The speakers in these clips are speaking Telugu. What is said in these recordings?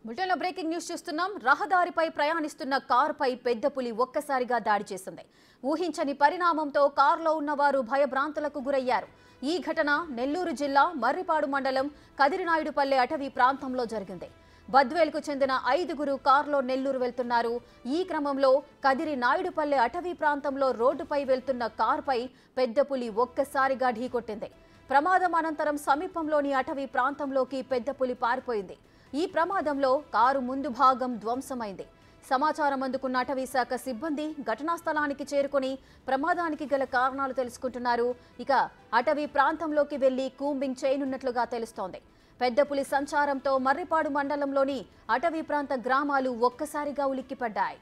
బులెటిన్లో బ్రేకింగ్ న్యూస్ చూస్తున్నాం. రహదారిపై ప్రయాణిస్తున్న కారుపై పెద్ద పులి ఒక్కసారిగా దాడి చేసింది. ఊహించని పరిణామంతో కారులో ఉన్నవారు భయభ్రాంతులకు గురయ్యారు. ఈ ఘటన నెల్లూరు జిల్లా మర్రిపాడు మండలం కదిరినాయుడుపల్లె అటవీ ప్రాంతంలో జరిగింది. బద్వేల్కు చెందిన 5గురు కారులో నెల్లూరు వెళ్తున్నారు. ఈ క్రమంలో కదిరి నాయుడుపల్లె అటవీ ప్రాంతంలో రోడ్డుపై వెళ్తున్న కారుపై పెద్ద పులి ఒక్కసారిగా ఢీకొట్టింది. ప్రమాదం అనంతరం సమీపంలోని అటవీ ప్రాంతంలోకి పెద్ద పులి పారిపోయింది. ఈ ప్రమాదంలో కారు ముందు భాగం ధ్వంసమైంది. సమాచారం అందుకున్న అటవీ శాఖ సిబ్బంది ఘటనా స్థలానికి చేరుకుని ప్రమాదానికి గల కారణాలు తెలుసుకుంటున్నారు. ఇక అటవీ ప్రాంతంలోకి వెళ్లి కూంబింగ్ చేయనున్నట్లుగా తెలుస్తోంది. పెద్ద పులి సంచారంతో మర్రిపాడు మండలంలోని అటవీ ప్రాంత గ్రామాలు ఒక్కసారిగా ఉలిక్కిపడ్డాయి.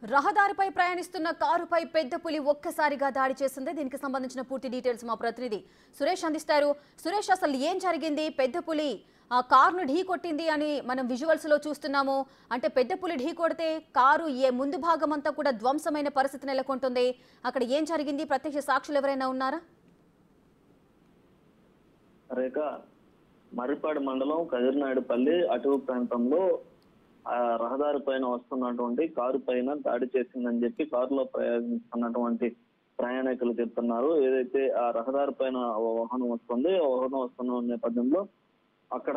రహదారిపై ప్రయాణిస్తున్న కారుపై పెద్ద పులి ఒక్కసారిగా దాడి చేసింది. దీనికి సంబంధించిన పూర్తి డీటెయిల్స్ మా ప్రతినిధి సురేష్ అందిస్తారు. సురేష్, అసలు ఏం జరిగింది? పెద్ద పులి ఆ కారును ఢీ కొట్టింది అని మనం విజువల్స్ లో చూస్తున్నాము. అంటే పెద్ద పులి ఢీ కొడితే కారు ముందు భాగం అంతా కూడా ధ్వంసమైన పరిస్థితి నెలకొంటుంది. అక్కడ ఏం జరిగింది? ప్రత్యక్ష సాక్షులు ఎవరైనా ఉన్నారా? రేఖ, మర్రిపాడు మండలం కదిరినాయుడుపల్లి అటవీ ప్రాంతంలో రహదారి పైన వస్తున్నటువంటి కారు పైన దాడి చేసిందని చెప్పి కారులో ప్రయాణిస్తున్నటువంటి ప్రయాణికులు చెప్తున్నారు. ఏదైతే ఆ రహదారి పైన వాహనం వస్తున్న నేపథ్యంలో అక్కడ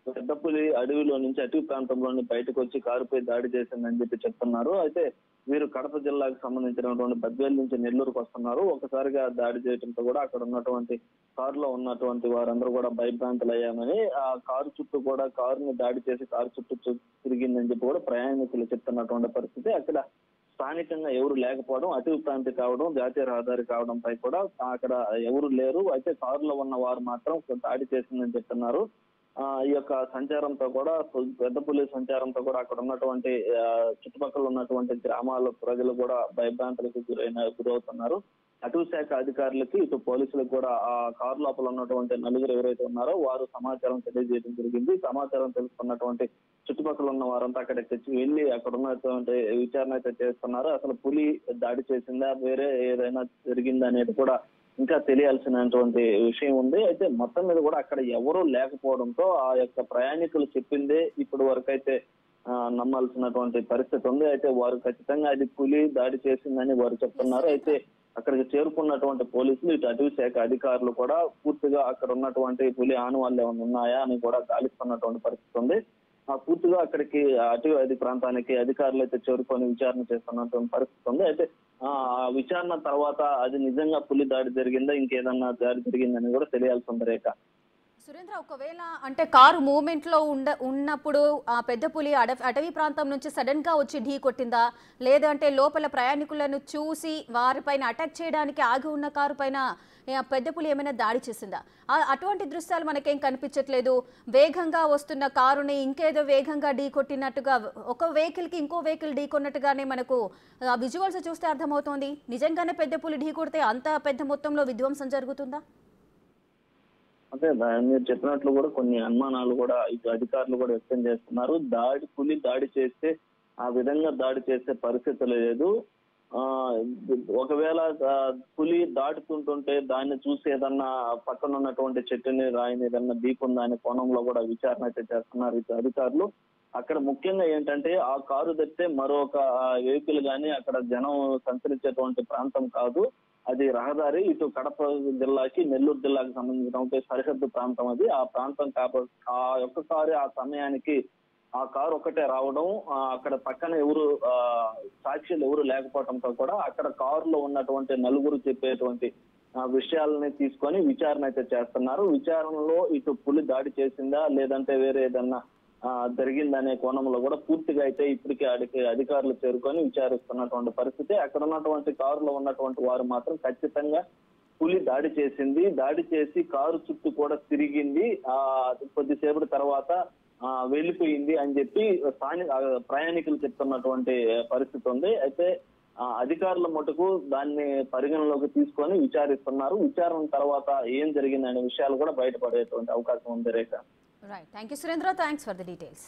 పెద్ద పులి అడవిలో నుంచి అటవీ ప్రాంతంలోని బయటకు వచ్చి కారుపై దాడి చేసిందని చెప్పి చెప్తున్నారు. అయితే వీరు కడప జిల్లాకు సంబంధించినటువంటి బద్వేల్ నుంచి నెల్లూరుకు వస్తున్నారు. ఒకసారిగా దాడి చేయడంతో కూడా అక్కడ ఉన్నటువంటి కారులో ఉన్నటువంటి వారందరూ కూడా భయభ్రాంతులయ్యామని, ఆ కారు చుట్టూ కూడా కారుని దాడి చేసి కారు చుట్టూ తిరిగిందని చెప్పి కూడా ప్రయాణికులు చెప్తున్నటువంటి పరిస్థితి. అక్కడ స్థానికంగా ఎవరు లేకపోవడం, అటవీ ప్రాంతం కావడం, జాతీయ రహదారి కావడంపై కూడా అక్కడ ఎవరు లేరు. అయితే కారులో ఉన్న వారు మాత్రం దాడి చేసిందని చెప్తున్నారు. ఈ యొక్క సంచారంతో కూడా పెద్ద పులి సంచారంతో కూడా అక్కడ ఉన్నటువంటి చుట్టుపక్కల ఉన్నటువంటి గ్రామాల ప్రజలు కూడా భయభ్రాంతులకు గురవుతున్నారు. అటవీ శాఖ అధికారులకి ఇటు పోలీసులకు కూడా ఆ కారు లోపల ఉన్నటువంటి నలుగురు ఎవరైతే ఉన్నారో వారు సమాచారం తెలియజేయడం జరిగింది. సమాచారం తెలుసుకున్నటువంటి చుట్టుపక్కల ఉన్న వారంతా అక్కడికి తెచ్చి వెళ్ళి అక్కడ ఉన్నటువంటి విచారణ అయితే చేస్తున్నారు. అసలు పులి దాడి చేసిందా, వేరే ఏదైనా జరిగిందా అనేది కూడా ఇంకా తెలియాల్సినటువంటి విషయం ఉంది. అయితే మొత్తం మీద కూడా అక్కడ ఎవరూ లేకపోవడంతో ఆ యొక్క ప్రయాణికులు చెప్పిందే ఇప్పటి వరకు అయితే నమ్మాల్సినటువంటి పరిస్థితి ఉంది. అయితే వారు ఖచ్చితంగా అది పులి దాడి చేసిందని వారు చెప్తున్నారు. అయితే అక్కడికి చేరుకున్నటువంటి పోలీసులు, ఇటు అటవీ శాఖ అధికారులు కూడా పూర్తిగా అక్కడ ఉన్నటువంటి పులి ఆనవాళ్ళు ఏమైనా ఉన్నాయా అని కూడా గాలిస్తున్నటువంటి పరిస్థితి ఉంది. పూర్తిగా అక్కడికి అటవీ ప్రాంతానికి అధికారులు అయితే చేరుకొని విచారణ చేస్తున్నటువంటి పరిస్థితి ఉంది. అయితే ఆ విచారణ తర్వాత అది నిజంగా పులి దాడి జరిగిందా, ఇంకేదన్నా దాడి జరిగిందని కూడా తెలియాల్సి ఉంది. రేఖ, సురేంద్ర, ఒకవేళ అంటే కారు మూవ్మెంట్ లో ఉన్నప్పుడు ఆ పెద్ద పులి అటవీ ప్రాంతం నుంచి సడన్ గా వచ్చి ఢీ కొట్టిందా, లేదంటే లోపల ప్రయాణికులను చూసి వారిపైన అటాక్ చేయడానికి ఆగి ఉన్న కారు పైన పెద్ద పులి ఏమైనా దాడి చేసిందా? అటువంటి దృశ్యాలు మనకేం కనిపించట్లేదు. వేగంగా వస్తున్న కారుని ఇంకేదో వేగంగా ఢీ కొట్టినట్టుగా, ఒక వెహికల్ కి ఇంకో వెహికల్ ఢీ కొన్నట్టుగానే మనకు విజువల్స్ చూస్తే అర్థమవుతోంది. నిజంగానే పెద్ద పులి ఢీ కొడితే అంత పెద్ద మొత్తంలో విధ్వంసం జరుగుతుందా? అంటే మీరు చెప్పినట్లు కూడా కొన్ని అనుమానాలు కూడా ఇటు అధికారులు కూడా వ్యక్తం చేస్తున్నారు. పులి దాడి చేస్తే ఆ విధంగా దాడి చేసే పరిస్థితి లేదు. ఒకవేళ పులి దాటుతుంటుంటే దాన్ని చూసి ఏదన్నా పక్కన ఉన్నటువంటి చెట్టుని రాయిని ఏదన్నా ఢీకుందా అనే కోణంలో కూడా విచారణ అయితే చేస్తున్నారు ఇటు అధికారులు. అక్కడ ముఖ్యంగా ఏంటంటే ఆ కారు తప్పితే మరొక వెహికల్ గానీ అక్కడ జనం సంచరించేటువంటి ప్రాంతం కాదు. అది రహదారి, ఇటు కడప జిల్లాకి నెల్లూరు జిల్లాకి సంబంధించిన సరిహద్దు ప్రాంతం అది. ఆ ప్రాంతం కాబట్టి ఆ యొక్క కారు ఆ సమయానికి ఆ కారు ఒక్కటే రావడం, అక్కడ పక్కన ఎవరు సాక్షులు ఎవరు లేకపోవడంతో కూడా అక్కడ కారులో ఉన్నటువంటి నలుగురు చెప్పేటువంటి విషయాలని తీసుకొని విచారణ అయితే చేస్తున్నారు. విచారణలో ఇటు పులి దాడి చేసిందా, లేదంటే వేరే ఏదన్నా జరిగిందనే కోణంలో కూడా పూర్తిగా అయితే ఇప్పటికే అధికారులు చేరుకొని విచారిస్తున్నటువంటి పరిస్థితి. అక్కడ ఉన్నటువంటి కారులో ఉన్నటువంటి వారు మాత్రం ఖచ్చితంగా పులి దాడి చేసింది. దాడి చేసి కారు చుట్టూ కూడా తిరిగింది. కొద్దిసేపటి తర్వాత వెళ్ళిపోయింది అని చెప్పి ప్రయాణికులు చెప్తున్నటువంటి పరిస్థితి ఉంది. అయితే అధికారుల మటుకు దాన్ని పరిగణలోకి తీసుకొని విచారిస్తున్నారు. విచారణ తర్వాత ఏం జరిగిందనే విషయాలు కూడా బయటపడేటువంటి అవకాశం ఉంది Rekha. Right, thank you Surendra, thanks for the details.